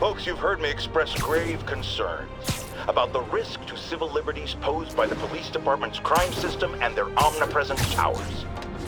Folks, you've heard me express grave concerns about the risk to civil liberties posed by the police department's crime system and their omnipresent towers.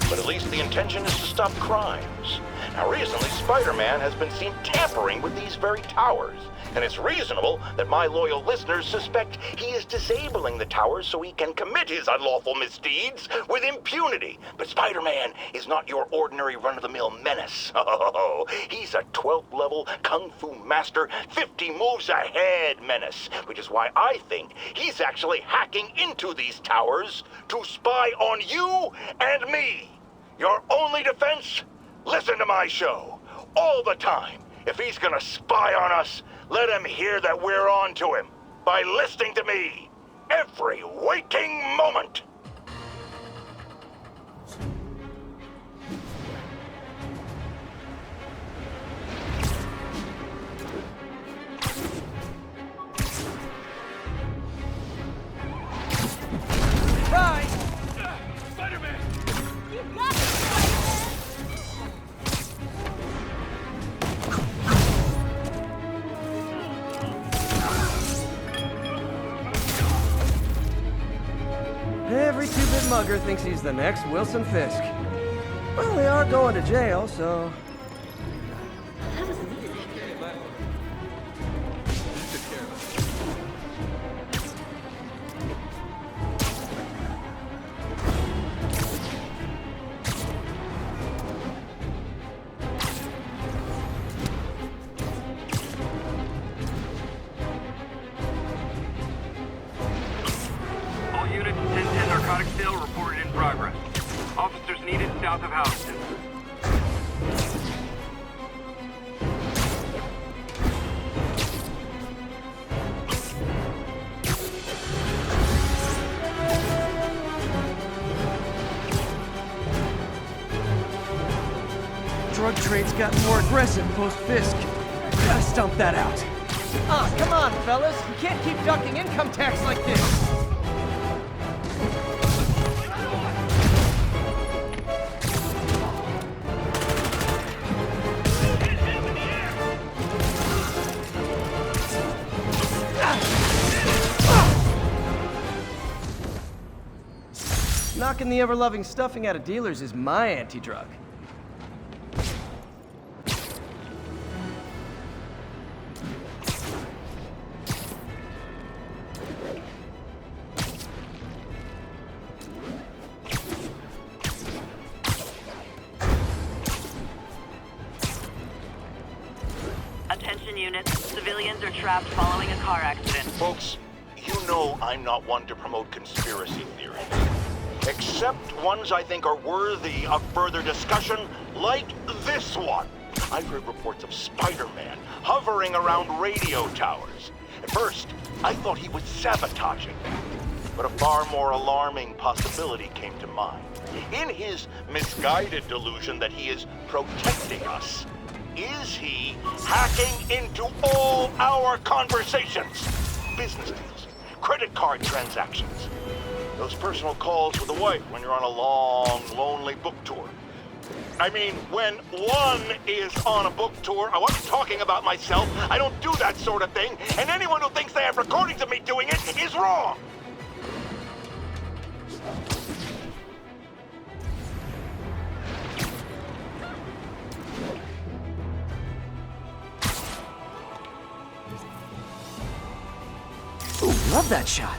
But at least the intention is to stop crimes. Now, recently, Spider-Man has been seen tampering with these very towers, and it's reasonable that my loyal listeners suspect he is disabling the towers so he can commit his unlawful misdeeds with impunity. But Spider-Man is not your ordinary run-of-the-mill menace. Oh, he's a 12th level Kung Fu master, 50 moves ahead menace, which is why I think he's actually hacking into these towers to spy on you and me. Your only defense? Listen to my show. All the time. If he's gonna spy on us, let him hear that we're on to him. By listening to me. Every waking moment. Rise! Spider-Man! You got it, Spider-Man! Every two-bit mugger thinks he's the next Wilson Fisk. Well, they are going to jail, so... Officers needed south of Houston. Drug trade's gotten more aggressive post-Fisk. Gotta stomp that out. Ah, come on, fellas. You can't keep ducking income tax like this. Knocking the ever-loving stuffing out of dealers is my anti-drug. Attention units, civilians are trapped following a car accident. Folks, you know I'm not one to promote conspiracy theories. Except ones I think are worthy of further discussion, like this one. I've heard reports of Spider-Man hovering around radio towers. At first, I thought he was sabotaging them. But a far more alarming possibility came to mind. In his misguided delusion that he is protecting us, is he hacking into all our conversations? Business deals, credit card transactions, those personal calls with the wife when you're on a long, lonely book tour. I mean, when one is on a book tour, I wasn't talking about myself. I don't do that sort of thing, and anyone who thinks they have recordings of me doing it is wrong. Ooh, love that shot.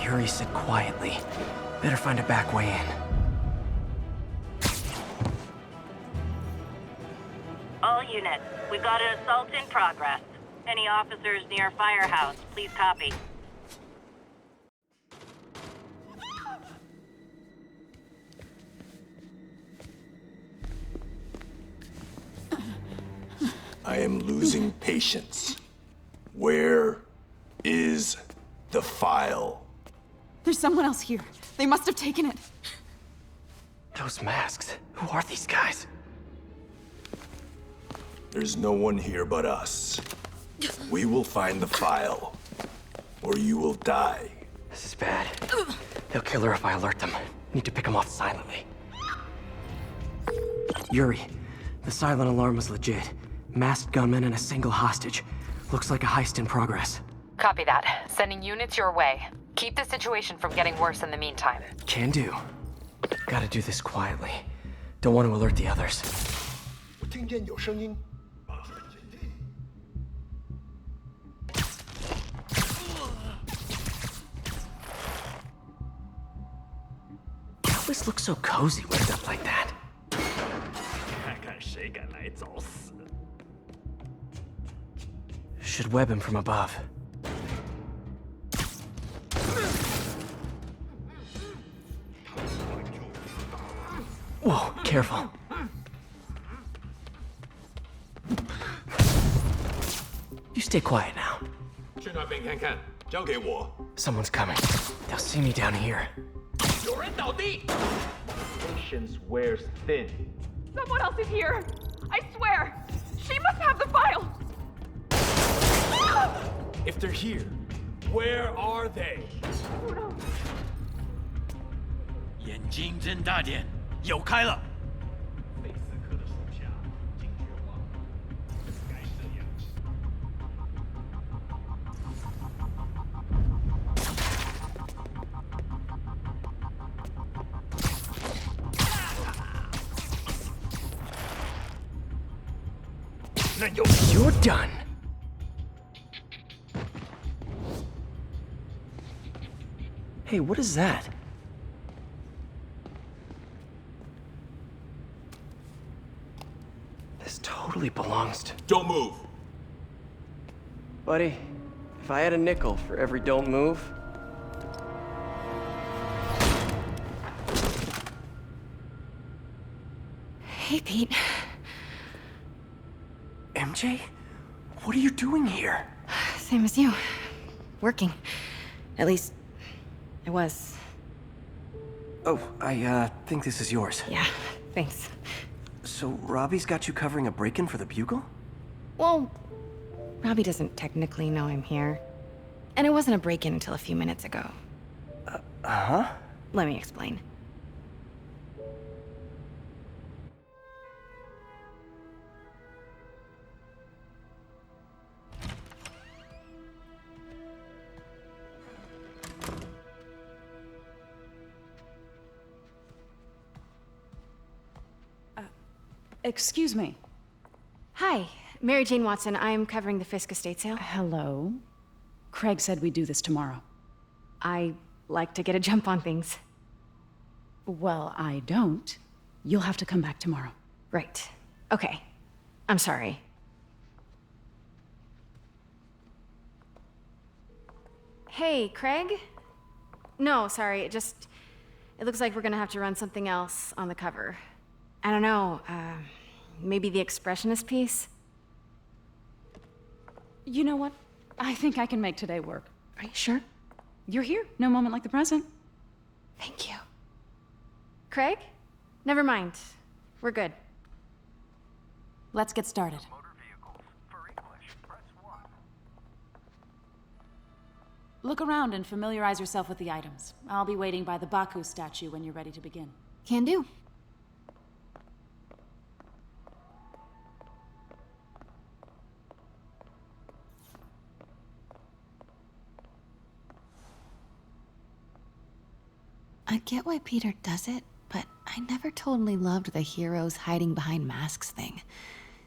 Yuri said quietly. Better find a back way in. All units, we've got an assault in progress. Any officers near Firehouse, please copy. I am losing patience. Where is the file? There's someone else here. They must have taken it. Those masks. Who are these guys? There's no one here but us. We will find the file, or you will die. This is bad. They'll kill her if I alert them. Need to pick them off silently. Yuri, the silent alarm was legit. Masked gunmen and a single hostage. Looks like a heist in progress. Copy that. Sending units your way. Keep the situation from getting worse in the meantime. Can do. Gotta do this quietly. Don't want to alert the others. 我听见有声音。 Always looks so cozy with stuff like that. 看看谁敢来找死。 Should web him from above. Whoa, careful. You stay quiet now. 去那边看看，交给我。 Someone's coming. They'll see me down here. 有人倒地。 Patience wears thin. Someone else is here. I swear. She must have the file. If they're here, where are they? 眼睛睁大点，有开了。贝斯克的手下已经绝望了，不该这样。 You're done. Hey, what is that? This totally belongs to... Don't move. Buddy, if I had a nickel for every don't move... Hey, Pete. MJ? What are you doing here? Same as you. Working. At least, I was. Oh, I think this is yours. Yeah, thanks. So Robbie's got you covering a break-in for the Bugle? Well, Robbie doesn't technically know I'm here. And it wasn't a break-in until a few minutes ago. Uh-huh? Let me explain. Excuse me. Hi, Mary Jane Watson. I'm covering the Fisk estate sale. Hello. Craig said we'd do this tomorrow. I like to get a jump on things. Well, I don't. You'll have to come back tomorrow. Right. Okay. I'm sorry. Hey, Craig? No, sorry. It looks like we're gonna have to run something else on the cover. I don't know, maybe the expressionist piece? You know what? I think I can make today work. Are you sure? You're here. No moment like the present. Thank you. Craig? Never mind. We're good. Let's get started. Look around and familiarize yourself with the items. I'll be waiting by the Baku statue when you're ready to begin. Can do. I get why Peter does it, but I never totally loved the heroes hiding behind masks thing.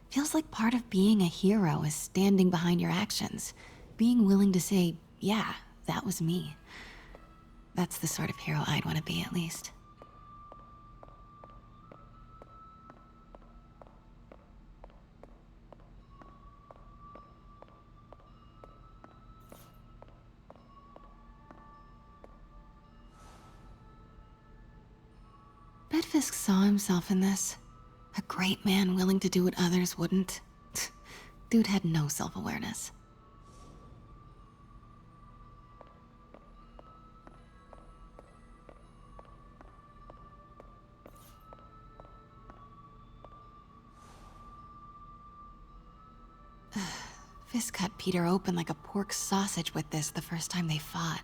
Feels like part of being a hero is standing behind your actions. Being willing to say, yeah, that was me. That's the sort of hero I'd want to be, at least. Bet Fisk saw himself in this. A great man willing to do what others wouldn't. Dude had no self-awareness. Fisk cut Peter open like a pork sausage with this the first time they fought.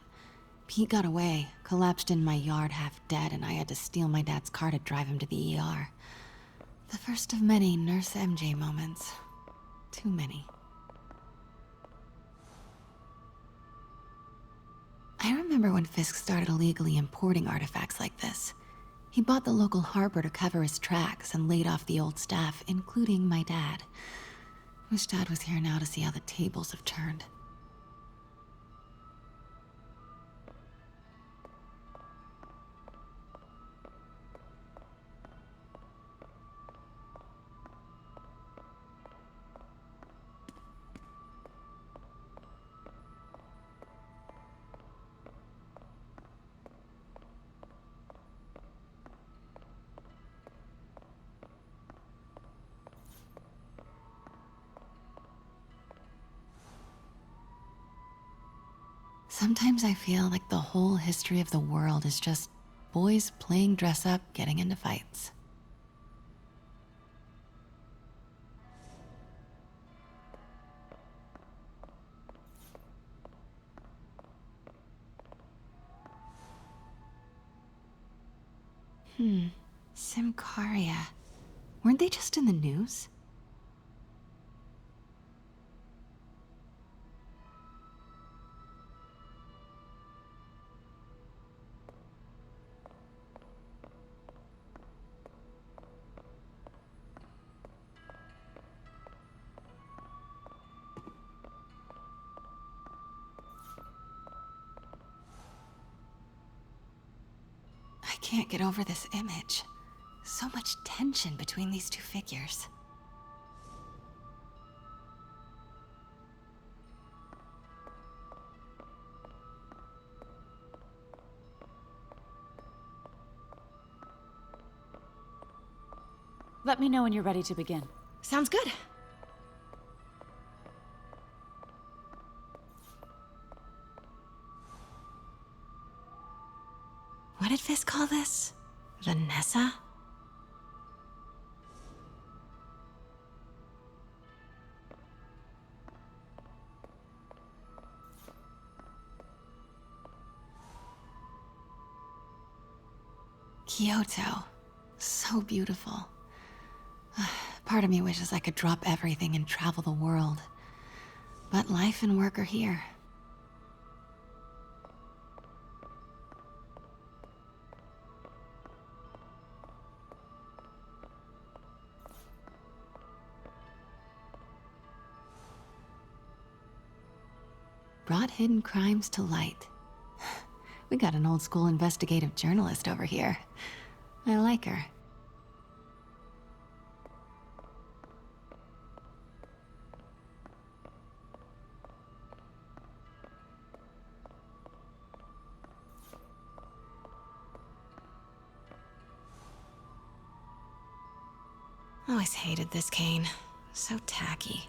Pete got away, collapsed in my yard half dead, and I had to steal my dad's car to drive him to the ER. The first of many Nurse MJ moments. Too many. I remember when Fisk started illegally importing artifacts like this. He bought the local harbor to cover his tracks and laid off the old staff, including my dad. Wish Dad was here now to see how the tables have turned. Sometimes I feel like the whole history of the world is just boys playing dress up, getting into fights. Simcaria. Weren't they just in the news? I can't get over this image. So much tension between these two figures. Let me know when you're ready to begin. Sounds good. What did Fisk call this? Vanessa? Kyoto. So beautiful. Part of me wishes I could drop everything and travel the world. But life and work are here. Brought hidden crimes to light. We got an old school investigative journalist over here. I like her. Always hated this cane. So tacky.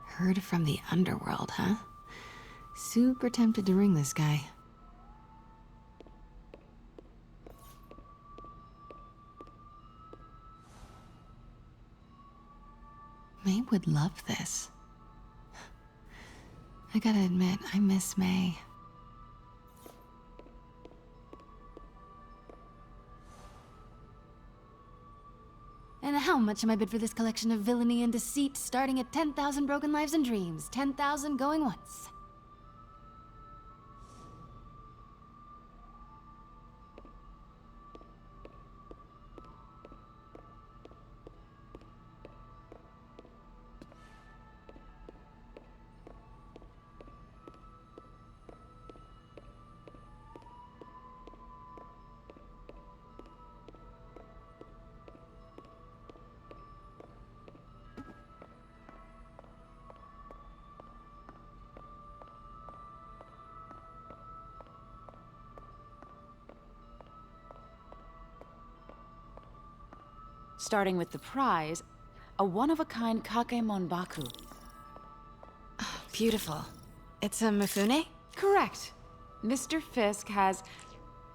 Heard from the underworld, huh? Super tempted to ring this guy. May would love this. I gotta admit, I miss May. And how much am I bid for this collection of villainy and deceit, starting at 10,000 broken lives and dreams, 10,000 going once? Starting with the prize, a one-of-a-kind Kakemon Baku. Beautiful. It's a Mifune? Correct. Mr. Fisk has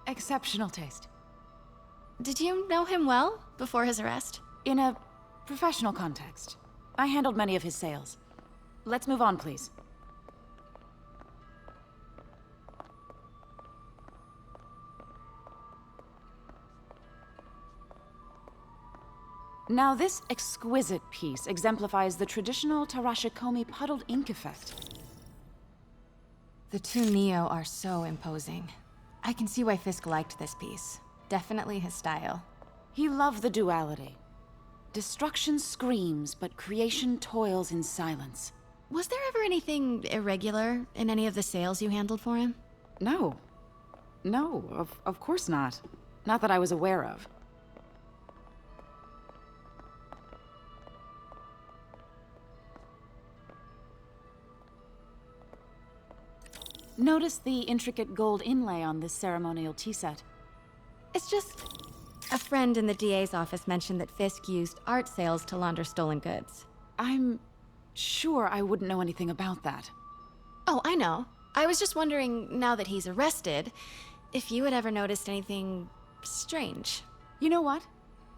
exceptional taste. Did you know him well before his arrest? In a professional context, I handled many of his sales. Let's move on, please. Now, this exquisite piece exemplifies the traditional Tarashikomi puddled ink effect. The two Neo are so imposing. I can see why Fisk liked this piece. Definitely his style. He loved the duality. Destruction screams, but creation toils in silence. Was there ever anything irregular in any of the sales you handled for him? No. No, of course not. Not that I was aware of. Notice the intricate gold inlay on this ceremonial tea set. It's just... a friend in the DA's office mentioned that Fisk used art sales to launder stolen goods. I'm sure I wouldn't know anything about that. Oh, I know. I was just wondering, now that he's arrested, if you had ever noticed anything strange. You know what?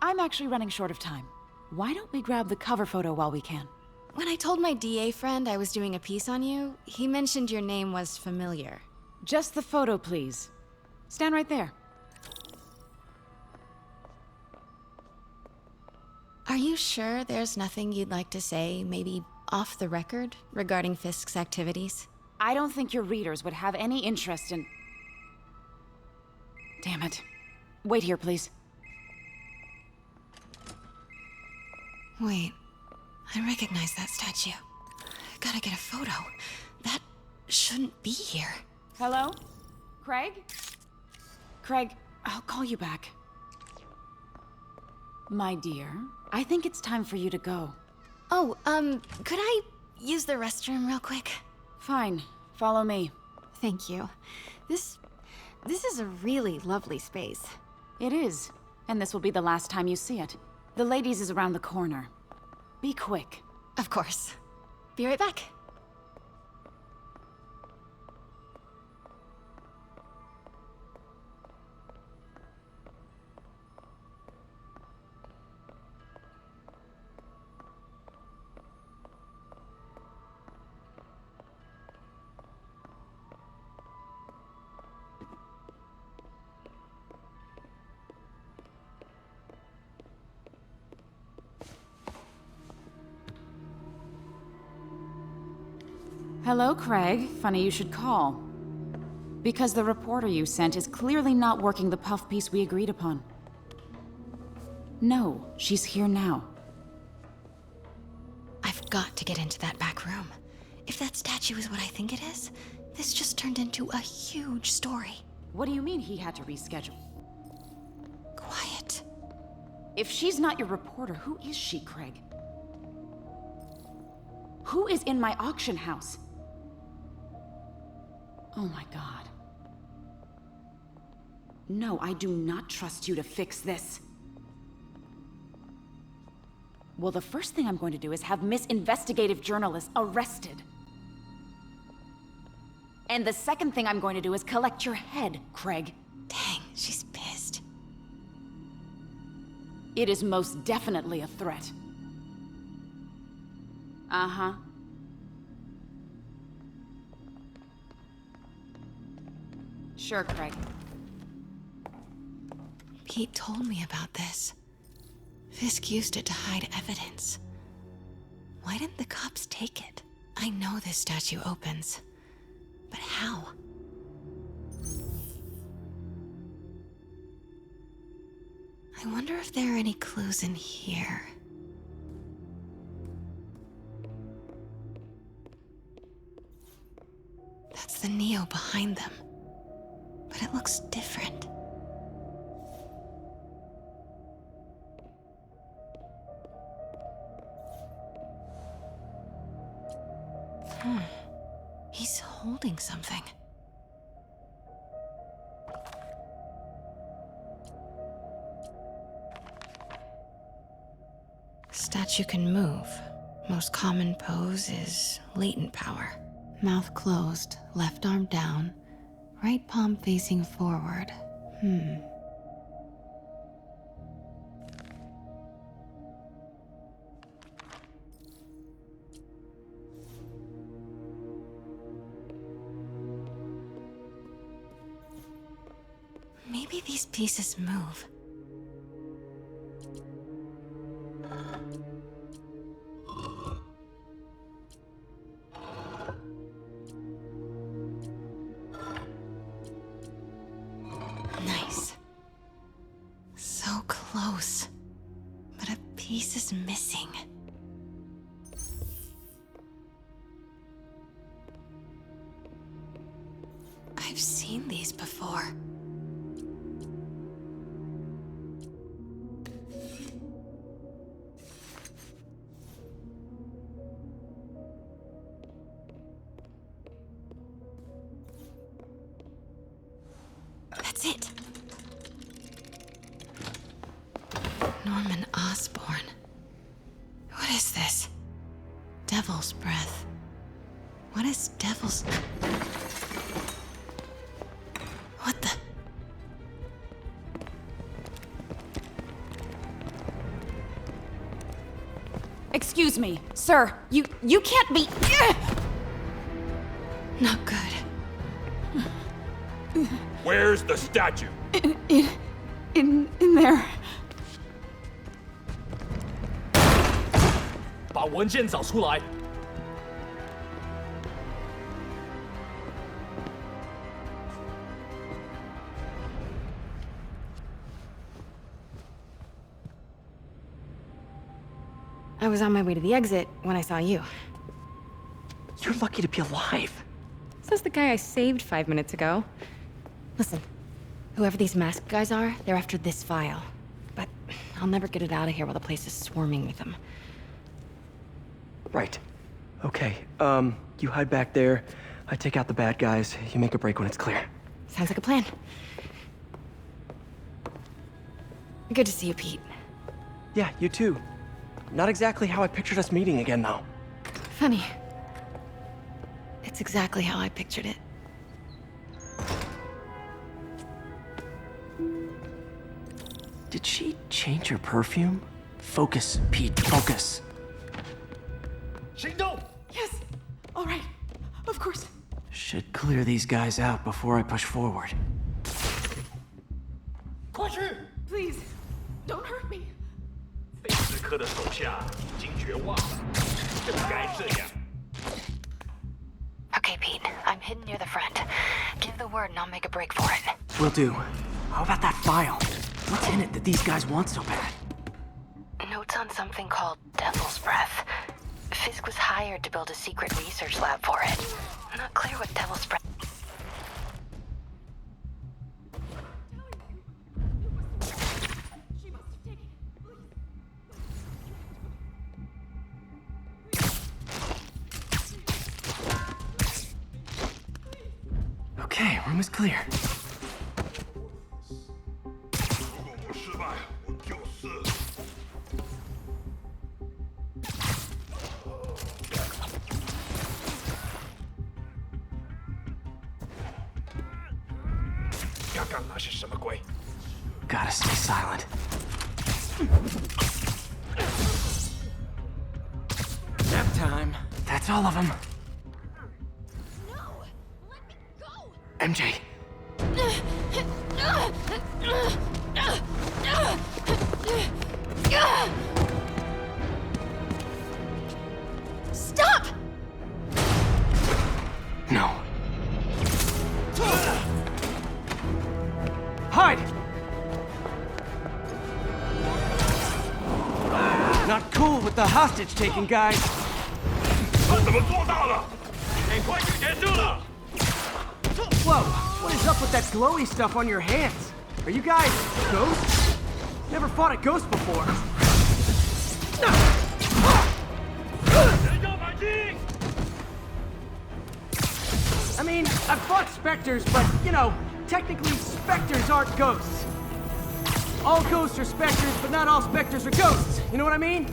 I'm actually running short of time. Why don't we grab the cover photo while we can? When I told my DA friend I was doing a piece on you, he mentioned your name was familiar. Just the photo, please. Stand right there. Are you sure there's nothing you'd like to say, maybe off the record, regarding Fisk's activities? I don't think your readers would have any interest in... Damn it. Wait here, please. Wait. I recognize that statue. Gotta get a photo. That shouldn't be here. Hello? Craig? Craig, I'll call you back. My dear, I think it's time for you to go. Oh, could I use the restroom real quick? Fine. Follow me. Thank you. This is a really lovely space. It is. And this will be the last time you see it. The ladies is around the corner. Be quick. Of course. Be right back. Hello, Craig. Funny you should call. Because the reporter you sent is clearly not working the puff piece we agreed upon. No, she's here now. I've got to get into that back room. If that statue is what I think it is, this just turned into a huge story. What do you mean he had to reschedule? Quiet. If she's not your reporter, who is she, Craig? Who is in my auction house? Oh my God. No, I do not trust you to fix this. Well, the first thing I'm going to do is have Miss Investigative Journalist arrested. And the second thing I'm going to do is collect your head, Craig. Dang, she's pissed. It is most definitely a threat. Uh-huh. Sure, Craig. Pete told me about this. Fisk used it to hide evidence. Why didn't the cops take it? I know this statue opens. But how? I wonder if there are any clues in here. That's the Neo behind them. But it looks different. He's holding something. statue can move. Most common pose is latent power. Mouth closed, left arm down, right palm facing forward. Maybe these pieces move. Nice. So close. But a piece is missing. I've seen these before. That's it. Norman Osborn. What is this? Devil's breath. What is devil's... What the... Excuse me, sir. You can't be... Not good. Where's the statue? In there. 把文件找出来。I was on my way to the exit when I saw you. You're lucky to be alive. Says the guy I saved 5 minutes ago. Listen, whoever these masked guys are, they're after this file. But I'll never get it out of here while the place is swarming with them. Right. Okay, you hide back there. I take out the bad guys. You make a break when it's clear. Sounds like a plan. Good to see you, Pete. Yeah, you too. Not exactly how I pictured us meeting again, though. Funny. It's exactly how I pictured it. Did she change her perfume? Focus, Pete, focus. 行动！ Yes. All right. Of course. Should clear these guys out before I push forward. 快去！ Please, don't hurt me. 贝斯科的手下已经绝望了，不该这样。 Okay, Pete. I'm hidden near the front. Give the word and I'll make a break for it. Will do. How about that file? What's in it that these guys want so bad? Notes on something called Devil's Breath. Fisk was hired to build a secret research lab for it. Not clear what Devil's Breath... Okay, room is clear. 如果我失败，我就死。 刚刚那是什么鬼？ Gotta stay silent. Nap time. That's all of them. MJ. Stop! No. Hide! Not cool with the hostage taking, guys. 他怎么做到的？ 很快就结束了。 Whoa, what is up with that glowy stuff on your hands? Are you guys ghosts? Never fought a ghost before. 人要反击！ I mean, I've fought specters, but, you know, technically specters aren't ghosts. All ghosts are specters, but not all specters are ghosts. You know what I mean?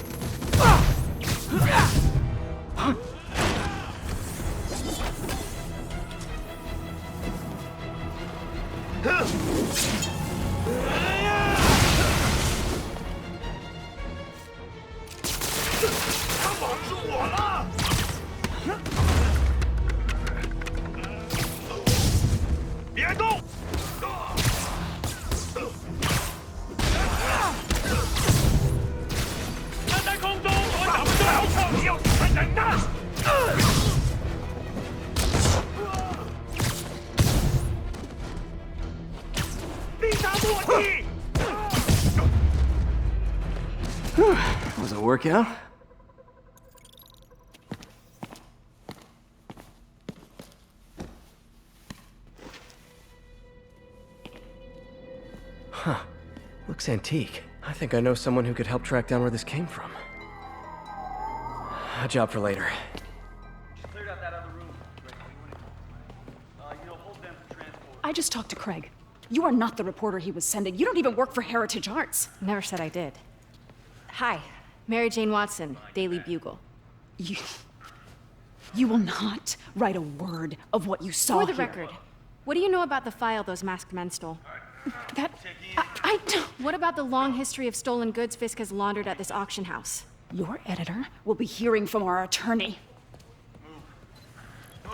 Was it a workout? Huh. Looks antique. I think I know someone who could help track down where this came from. A job for later. I just talked to Craig. You are not the reporter he was sending. You don't even work for Heritage Arts. Never said I did. Hi, Mary Jane Watson, Daily Bugle. You will not write a word of what you saw For the here. record, what do you know about the file those masked men stole? I don't... What about the long history of stolen goods Fisk has laundered at this auction house? Your editor will be hearing from our attorney. We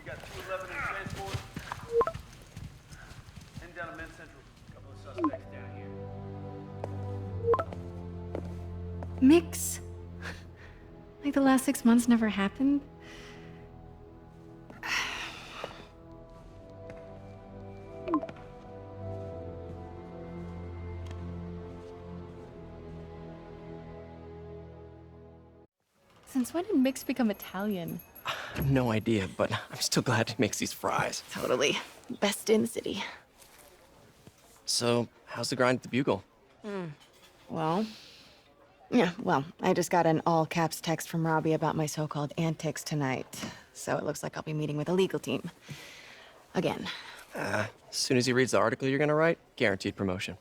got 211 in transport. Heading down to Men's Central. A couple of suspects down here. Mix? Like the last 6 months never happened? Since when did Mix become Italian? No idea, but I'm still glad he makes these fries. Totally. Best in the city. So, how's the grind at the Bugle? Well, I just got an all-caps text from Robbie about my so-called antics tonight. So it looks like I'll be meeting with the legal team. Again. As soon as he reads the article you're gonna write, guaranteed promotion.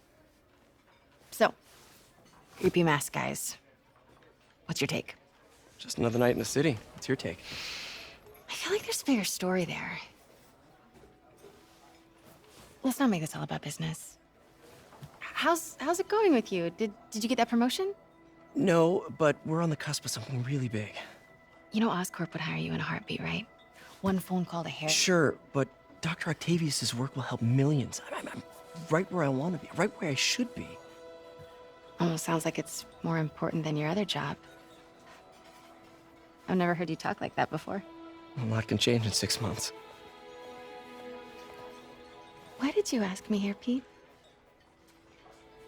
So, creepy mask guys. What's your take? Just another night in the city. What's your take? I feel like there's a bigger story there. Let's not make this all about business. How's it going with you? Did you get that promotion? No, but we're on the cusp of something really big. You know Oscorp would hire you in a heartbeat, right? One phone call to Harry. Sure, but Dr. Octavius's work will help millions. I'm right where I want to be, right where I should be. Almost sounds like it's more important than your other job. I've never heard you talk like that before. A lot can change in 6 months. Why did you ask me here, Pete?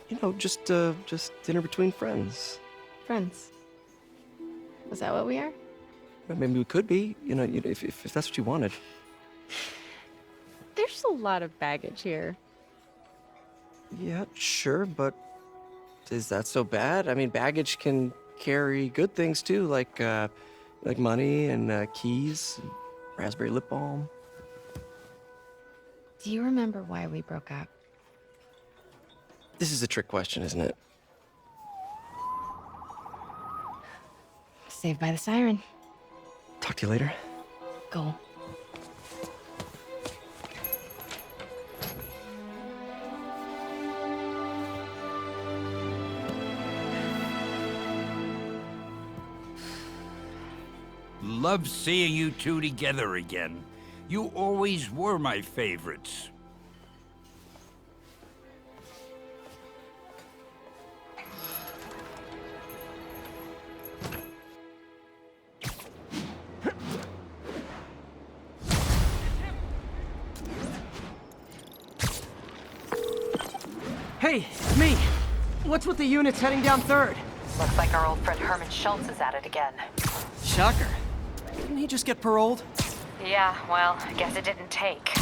You know, just dinner between friends. Friends. Was that what we are? Well, maybe we could be, if that's what you wanted. There's a lot of baggage here. Yeah, sure, but is that so bad? I mean, baggage can carry good things too, like money and keys, and raspberry lip balm. Do you remember why we broke up? This is a trick question, isn't it? Saved by the siren. Talk to you later. Go. Love seeing you two together again. You always were my favorites. Hey, it's me. What's with the units heading down 3rd? Looks like our old friend Herman Schultz is at it again. Shocker. Didn't he just get paroled? Yeah, well, I guess it didn't take.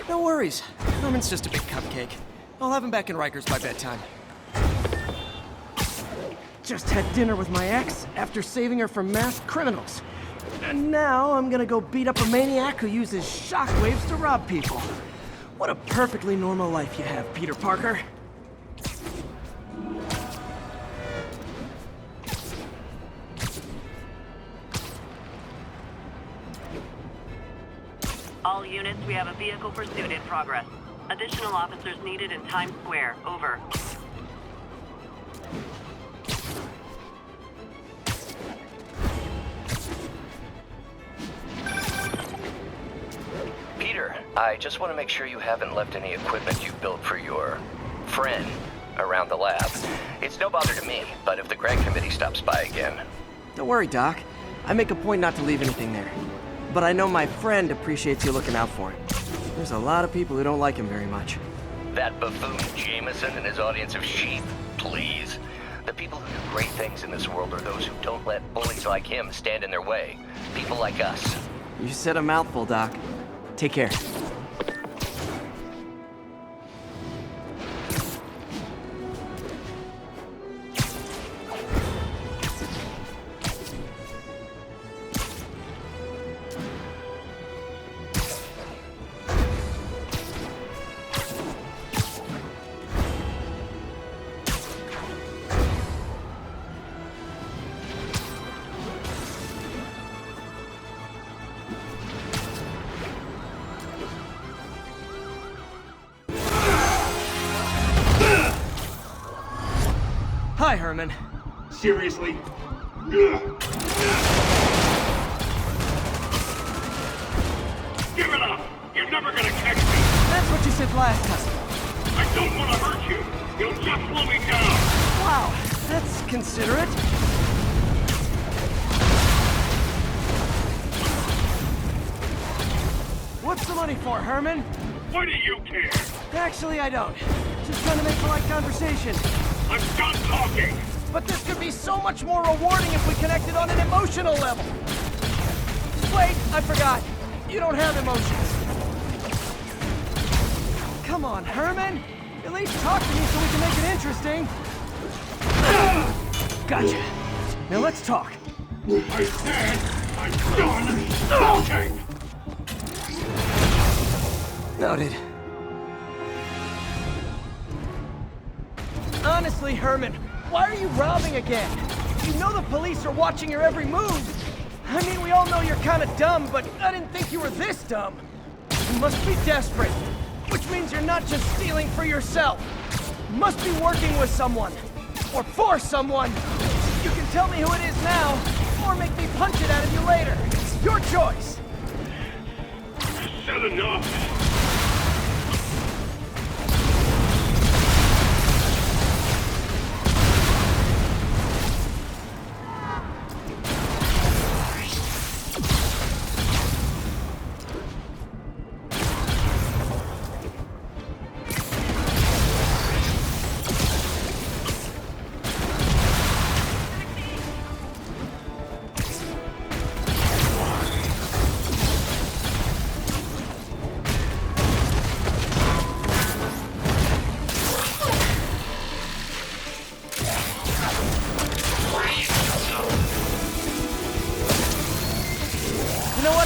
No worries. Herman's just a big cupcake. I'll have him back in Rikers by bedtime. Just had dinner with my ex after saving her from masked criminals. And now I'm gonna go beat up a maniac who uses shockwaves to rob people. What a perfectly normal life you have, Peter Parker. All units, we have a vehicle pursuit in progress. Additional officers needed in Times Square. Over. Peter, I just want to make sure you haven't left any equipment you built for your friend around the lab. It's no bother to me, but if the grant committee stops by again... Don't worry, Doc. I make a point not to leave anything there. But I know my friend appreciates you looking out for him. There's a lot of people who don't like him very much. That buffoon Jameson and his audience of sheep? Please. The people who do great things in this world are those who don't let bullies like him stand in their way. People like us. You said a mouthful, Doc. Take care. Hi, Herman. Seriously? Give it up! You're never gonna catch me! That's what you said last time. I don't want to hurt you! You'll just slow me down! Wow, that's considerate. What's the money for, Herman? What do you care? Actually, I don't. Just trying to make polite conversation. I'm done talking! But this could be so much more rewarding if we connected on an emotional level. Wait, I forgot. You don't have emotions. Come on, Herman. At least talk to me so we can make it interesting. Gotcha. Now let's talk. I said I'm done talking! Noted. Honestly, Herman, why are you robbing again? You know the police are watching your every move. I mean, we all know you're kind of dumb, but I didn't think you were this dumb. You must be desperate, which means you're not just stealing for yourself. You must be working with someone, or for someone. You can tell me who it is now, or make me punch it out of you later. It's your choice. Said enough!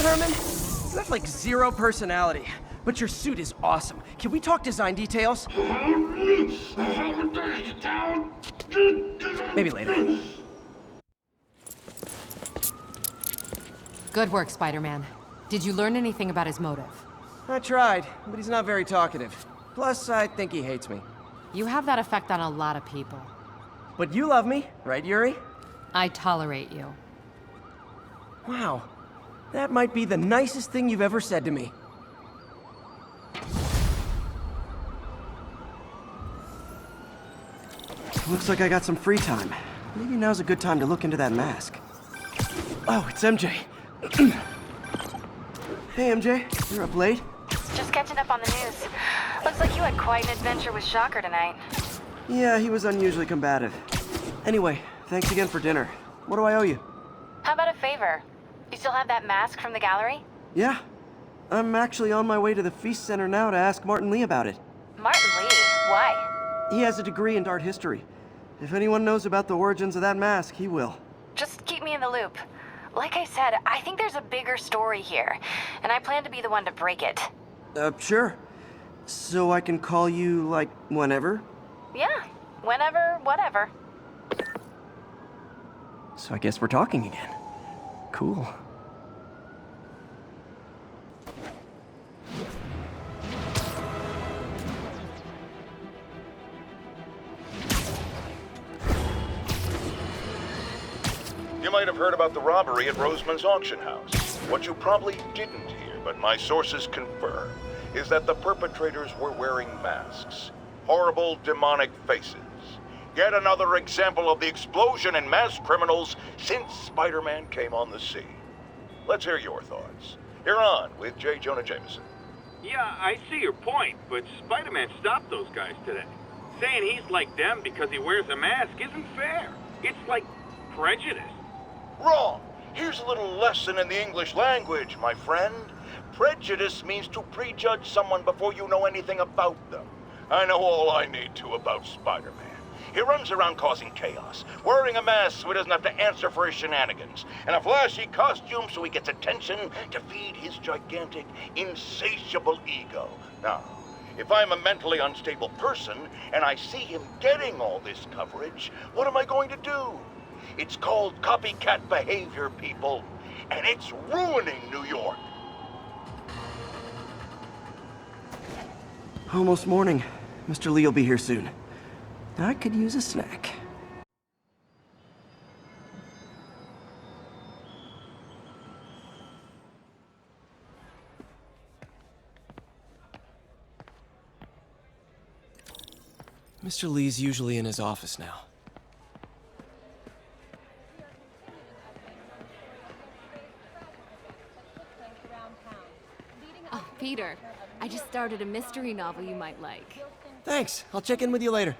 Herman? You have like zero personality, but your suit is awesome. Can we talk design details? Maybe later. Good work, Spider-Man. Did you learn anything about his motive? I tried, but he's not very talkative. Plus, I think he hates me. You have that effect on a lot of people. But you love me, right, Yuri? I tolerate you. Wow. That might be the nicest thing you've ever said to me. Looks like I got some free time. Maybe now's a good time to look into that mask. Oh, it's MJ. Hey, MJ. You're up late? Just catching up on the news. Looks like you had quite an adventure with Shocker tonight. Yeah, he was unusually combative. Anyway, thanks again for dinner. What do I owe you? How about a favor? You still have that mask from the gallery? Yeah. I'm actually on my way to the Feast Center now to ask Martin Lee about it. Martin Lee? Why? He has a degree in art history. If anyone knows about the origins of that mask, he will. Just keep me in the loop. Like I said, I think there's a bigger story here, and I plan to be the one to break it. Sure. So I can call you, like, whenever? Yeah, whenever, whatever. So I guess we're talking again. Cool. might have heard about the robbery at Roseman's auction house. What you probably didn't hear, but my sources confirm, is that the perpetrators were wearing masks. Horrible, demonic faces. Yet another example of the explosion in mass criminals since Spider-Man came on the scene. Let's hear your thoughts. You're on with J. Jonah Jameson. Yeah, I see your point, but Spider-Man stopped those guys today. Saying he's like them because he wears a mask isn't fair. It's like prejudice. Wrong. Here's a little lesson in the English language, my friend. Prejudice means to prejudge someone before you know anything about them. I know all I need to about Spider-Man. He runs around causing chaos, wearing a mask so he doesn't have to answer for his shenanigans, and a flashy costume so he gets attention to feed his gigantic, insatiable ego. Now, if I'm a mentally unstable person and I see him getting all this coverage, what am I going to do? It's called copycat behavior, people, and it's ruining New York. Almost morning. Mr. Lee will be here soon. I could use a snack. Mr. Lee's usually in his office now. Oh, Peter, I just started a mystery novel you might like. Thanks. I'll check in with you later.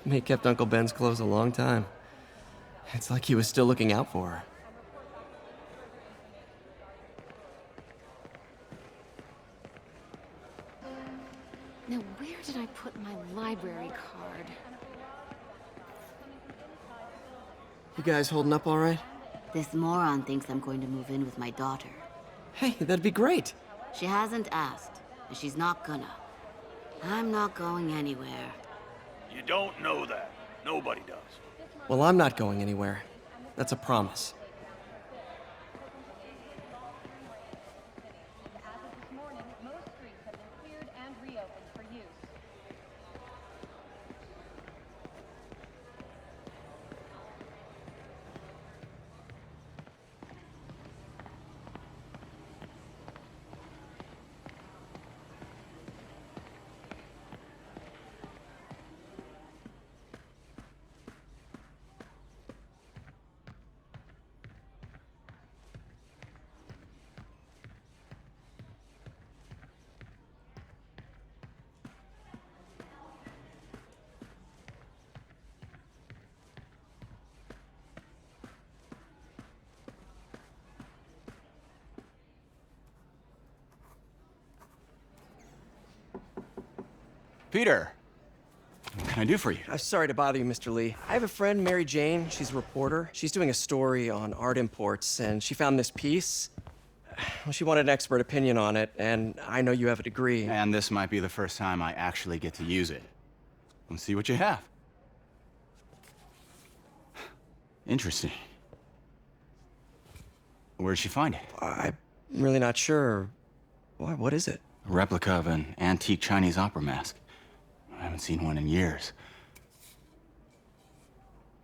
May kept Uncle Ben's clothes a long time. It's like he was still looking out for her. Now, where did I put my library card? You guys holding up all right? This moron thinks I'm going to move in with my daughter. Hey, that'd be great. She hasn't asked, and she's not gonna. I'm not going anywhere. You don't know that. Nobody does. Well, I'm not going anywhere. That's a promise. Peter, what can I do for you? I'm sorry to bother you, Mr. Lee. I have a friend, Mary Jane. She's a reporter. She's doing a story on art imports, and she found this piece. Well, she wanted an expert opinion on it, and I know you have a degree. And this might be the first time I actually get to use it. Let's see what you have. Interesting. Where did she find it? I'm really not sure. Why, what is it? A replica of an antique Chinese opera mask. I haven't seen one in years.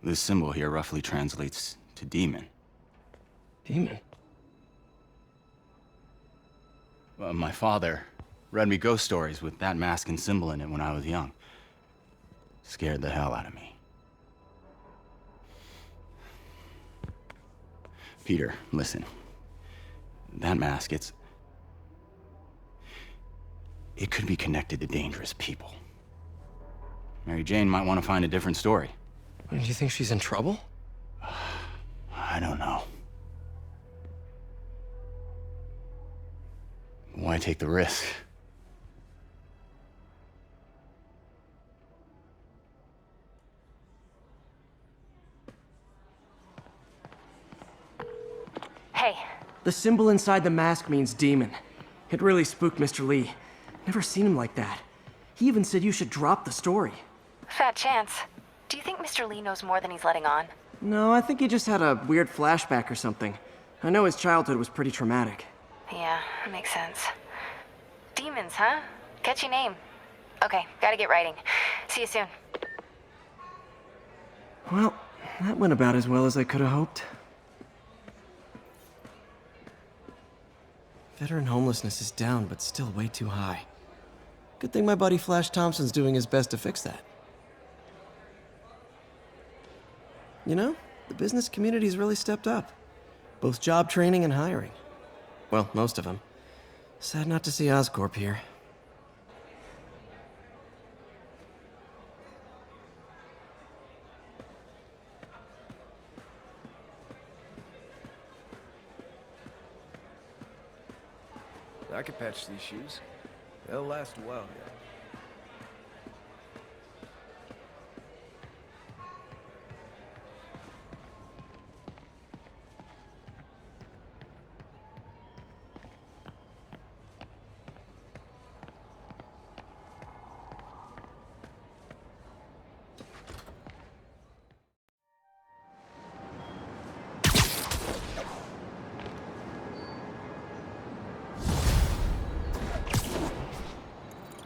This symbol here roughly translates to demon. Demon? Well, my father read me ghost stories with that mask and symbol in it when I was young. Scared the hell out of me. Peter, listen. That mask, it could be connected to dangerous people. Mary Jane might want to find a different story. Do you think she's in trouble? I don't know. Why take the risk? Hey. The symbol inside the mask means demon. It really spooked Mr. Lee. Never seen him like that. He even said you should drop the story. Fat chance. Do you think Mr. Lee knows more than he's letting on? No, I think he just had a weird flashback or something. I know his childhood was pretty traumatic. Yeah, that makes sense. Demons, huh? Catchy name. Okay, gotta get writing. See you soon. Well, that went about as well as I could have hoped. Veteran homelessness is down, but still way too high. Good thing my buddy Flash Thompson's doing his best to fix that. You know, the business community's really stepped up. Both job training and hiring. Well, most of them. Sad not to see Oscorp here. I could patch these shoes. They'll last a while yet.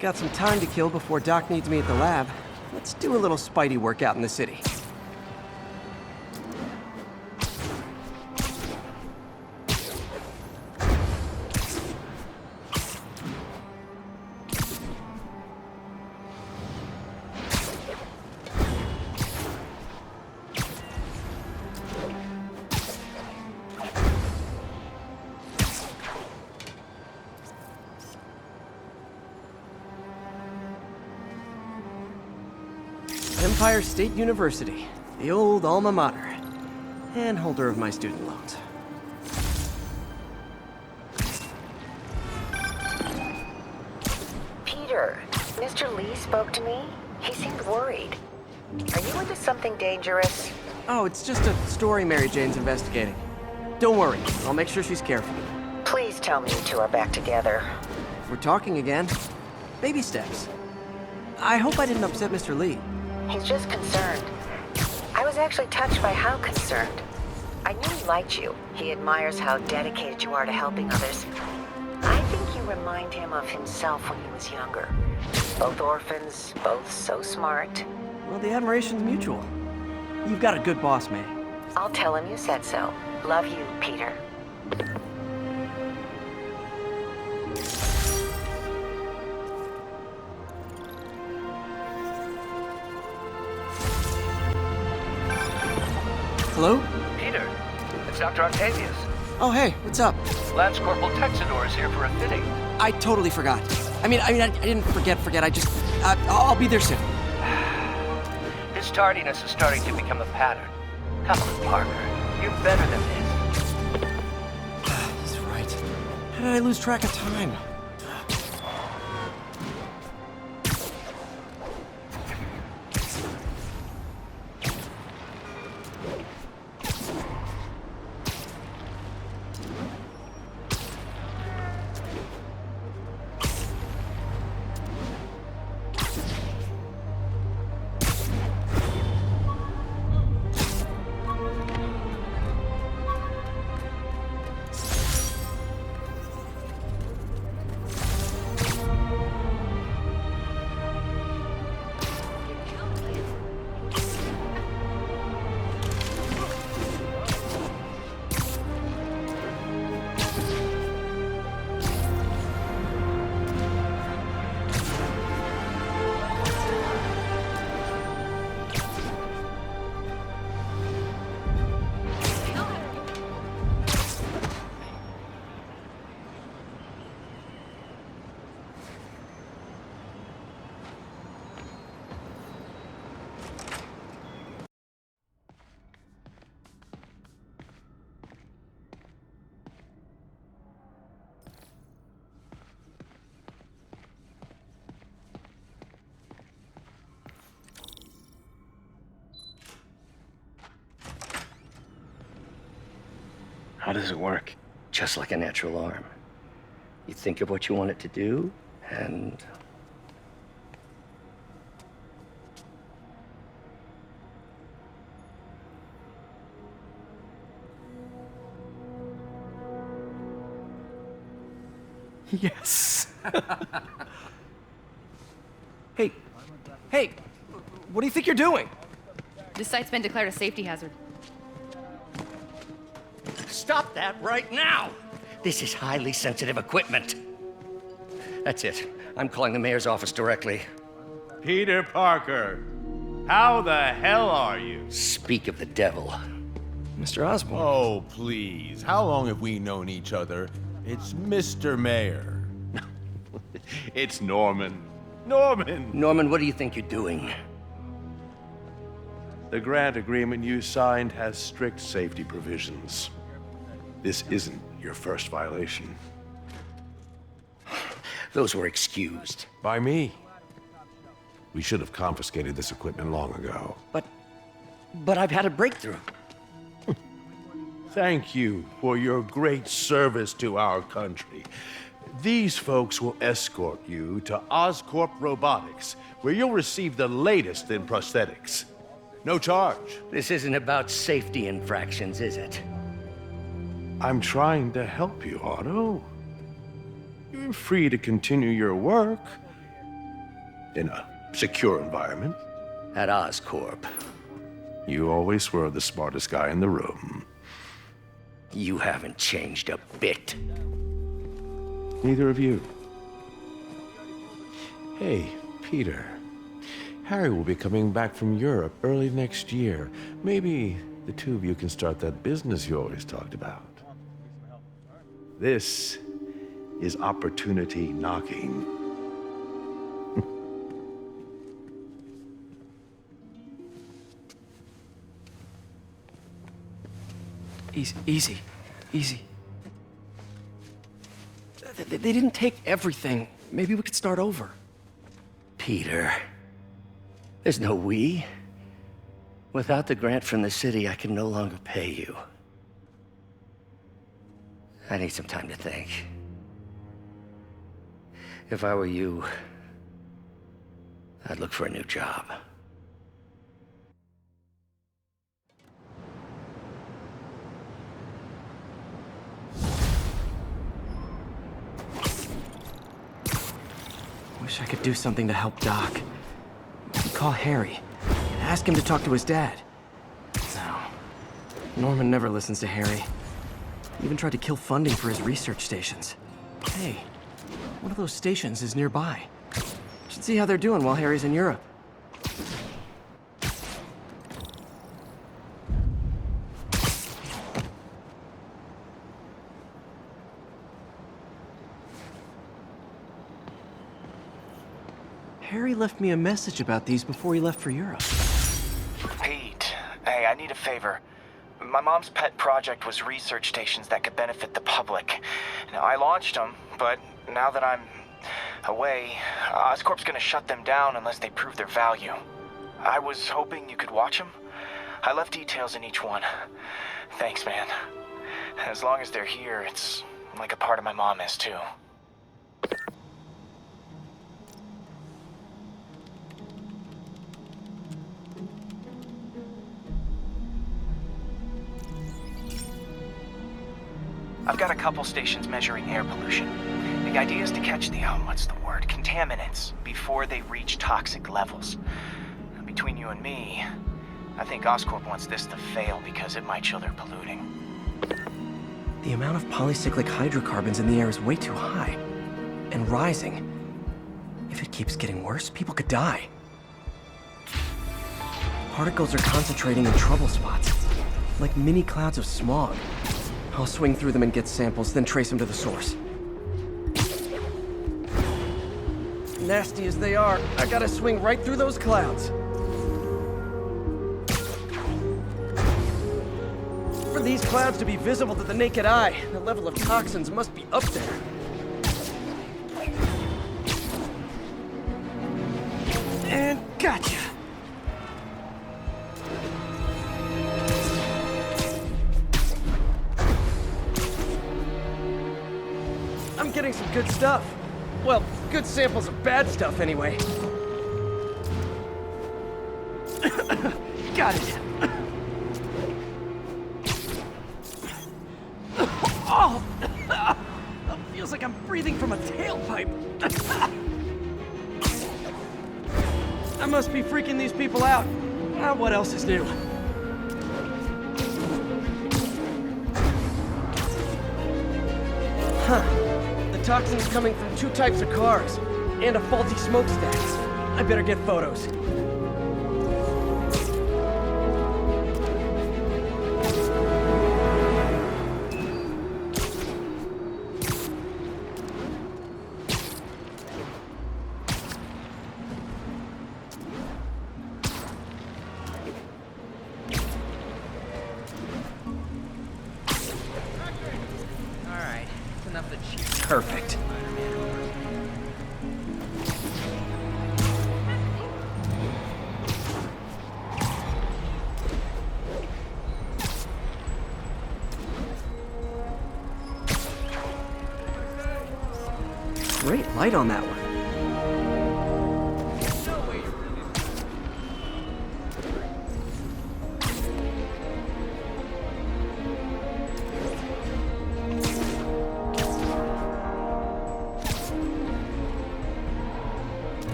Got some time to kill before Doc needs me at the lab. Let's do a little Spidey workout in the city. Empire State University, the old alma mater, and holder of my student loans. Peter, Mr. Lee spoke to me. He seemed worried. Are you into something dangerous? Oh, it's just a story Mary Jane's investigating. Don't worry, I'll make sure she's careful. Please tell me you two are back together. We're talking again. Baby steps. I hope I didn't upset Mr. Lee. He's just concerned. I was actually touched by how concerned. I knew he liked you. He admires how dedicated you are to helping others. I think you remind him of himself when he was younger. Both orphans, both so smart. Well, the admiration's mutual. You've got a good boss, May. I'll tell him you said so. Love you, Peter. Hello? Peter, it's Dr. Octavius. Oh, hey, what's up? Lance Corporal Texador is here for a fitting. I totally forgot. I didn't forget. I just, I'll be there soon. His tardiness is starting to become a pattern. Come on, Parker. You're better than this. He's right. How did I lose track of time? How does it work? Just like a natural arm. You think of what you want it to do, and... Yes. Hey, what do you think you're doing? This site's been declared a safety hazard. Stop that right now! This is highly sensitive equipment. That's it. I'm calling the mayor's office directly. Peter Parker, how the hell are you? Speak of the devil. Mr. Osborn. Oh, please. How long have we known each other? It's Mr. Mayor. It's Norman. Norman! Norman, what do you think you're doing? The grant agreement you signed has strict safety provisions. This isn't your first violation. Those were excused. By me. We should have confiscated this equipment long ago. But I've had a breakthrough. Thank you for your great service to our country. These folks will escort you to Oscorp Robotics, where you'll receive the latest in prosthetics. No charge. This isn't about safety infractions, is it? I'm trying to help you, Otto. You're free to continue your work in a secure environment. At Oscorp. You always were the smartest guy in the room. You haven't changed a bit. Neither of you. Hey, Peter. Harry will be coming back from Europe early next year. Maybe the two of you can start that business you always talked about. This is opportunity knocking. Easy. They didn't take everything. Maybe we could start over. Peter, there's no we. Without the grant from the city, I can no longer pay you. I need some time to think. If I were you, I'd look for a new job. Wish I could do something to help Doc. Call Harry. Ask him to talk to his dad. No. Norman never listens to Harry. He even tried to kill funding for his research stations. Hey, one of those stations is nearby. Should see how they're doing while Harry's in Europe. Harry left me a message about these before he left for Europe. Pete, hey, I need a favor. My mom's pet project was research stations that could benefit the public. Now, I launched them, but now that I'm away, Oscorp's gonna shut them down unless they prove their value. I was hoping you could watch them. I left details in each one. Thanks, man. As long as they're here, it's like a part of my mom is, too. I've got a couple stations measuring air pollution. The idea is to catch the, contaminants before they reach toxic levels. Between you and me, I think Oscorp wants this to fail because it might show they're polluting. The amount of polycyclic hydrocarbons in the air is way too high. And rising. If it keeps getting worse, people could die. Particles are concentrating in trouble spots, like mini clouds of smog. I'll swing through them and get samples, then trace them to the source. Nasty as they are, I gotta swing right through those clouds. For these clouds to be visible to the naked eye, the level of toxins must be up there. And gotcha! I'm getting some good stuff. Well, good samples of bad stuff, anyway. Got it. Oh! Feels like like I'm breathing from a tailpipe. I must be freaking these people out. What else is new? Huh. The toxin's coming from 2 types of cars, and a faulty smokestacks. I better get photos. Perfect. Great light on that one.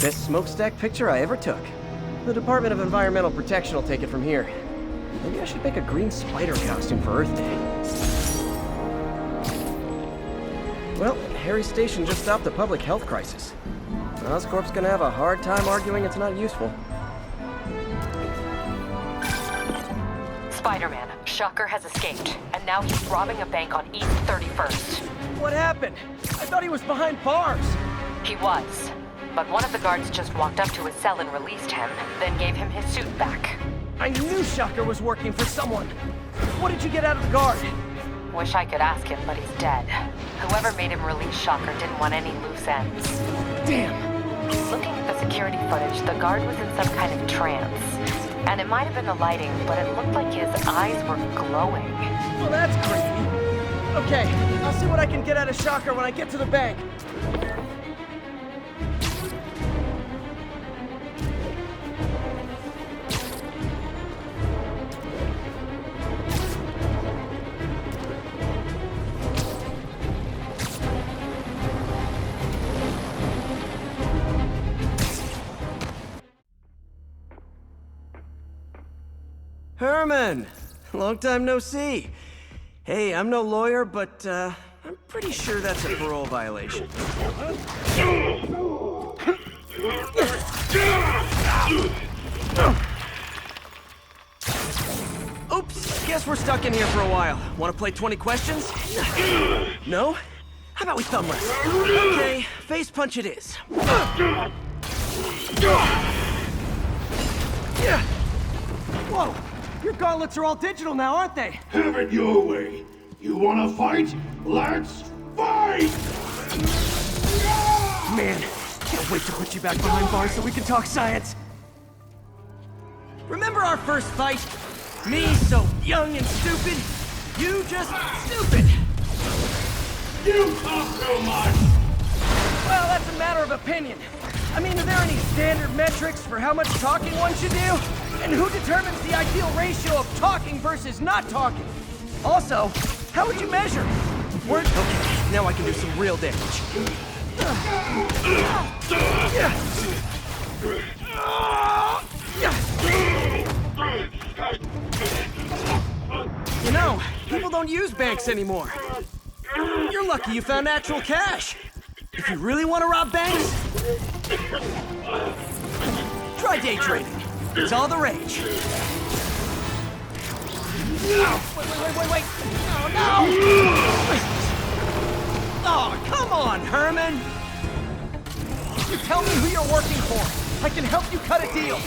Best smokestack picture I ever took. The Department of Environmental Protection will take it from here. Maybe I should make a green spider costume for Earth Day. Well, Harry's station just stopped a public health crisis. Oscorp's gonna have a hard time arguing it's not useful. Spider-Man, Shocker has escaped, and now he's robbing a bank on East 31st. What happened? I thought he was behind bars. He was. But one of the guards just walked up to his cell and released him, then gave him his suit back. I knew Shocker was working for someone. What did you get out of the guard? Wish I could ask him, but he's dead. Whoever made him release Shocker didn't want any loose ends. Damn. Looking at the security footage, the guard was in some kind of trance. And it might have been the lighting, but it looked like his eyes were glowing. Well, that's creepy. Okay, I'll see what I can get out of Shocker when I get to the bank. Herman! Long time no see. Hey, I'm no lawyer, but I'm pretty sure that's a parole violation. Oops, guess we're stuck in here for a while. Want to play 20 questions? No? How about we thumb wrestle? Okay, face punch it is. Whoa! Your gauntlets are all digital now, aren't they? Have it your way. You wanna fight? Let's fight! Man, can't wait to put you back behind bars so we can talk science. Remember our first fight? Me so young and stupid, you just stupid. You talk too much! Well, that's a matter of opinion. I mean, are there any standard metrics for how much talking one should do? And who determines the ideal ratio of talking versus not talking? Also, how would you measure? Word? Okay, now I can do some real damage. You know, people don't use banks anymore. You're lucky you found actual cash. If you really want to rob banks, try day trading. It's all the rage. Wait. Oh, no! Oh, come on, Herman. You tell me who you're working for. I can help you cut a deal.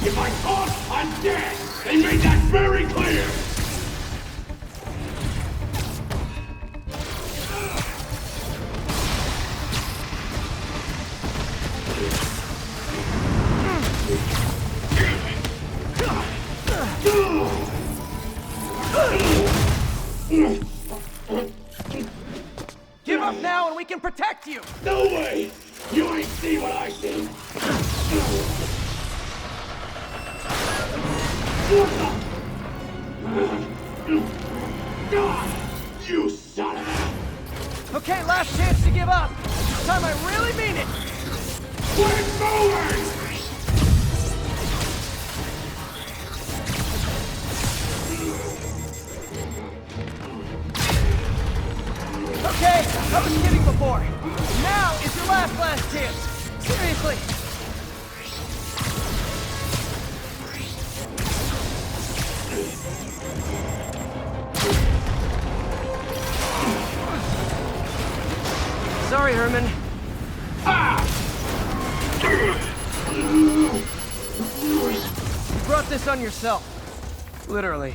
If I talk, I'm dead! They made that very clear! Give up now and we can protect you! No way! You ain't see what I see! You son of a... Okay, last chance to give up. This time I really mean it. Quit moving! Okay, I was kidding before. Now is your last chance. Seriously. Sorry, Herman. You brought this on yourself. Literally.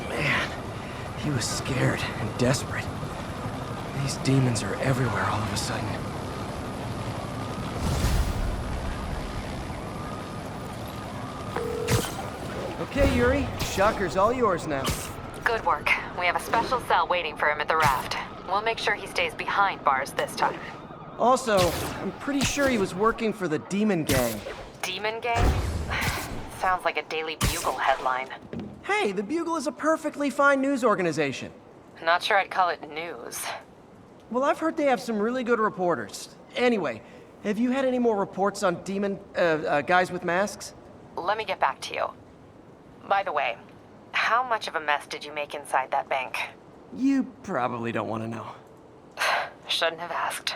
Man, he was scared and desperate. These demons are everywhere all of a sudden. Okay, Yuri. Shocker's all yours now. Good work. We have a special cell waiting for him at the raft. We'll make sure he stays behind bars this time. Also, I'm pretty sure he was working for the Demon Gang. Demon Gang? Sounds like a Daily Bugle headline. Hey, the Bugle is a perfectly fine news organization. Not sure I'd call it news. Well, I've heard they have some really good reporters. Anyway, have you had any more reports on demon, guys with masks? Let me get back to you. By the way, how much of a mess did you make inside that bank? You probably don't want to know. Shouldn't have asked.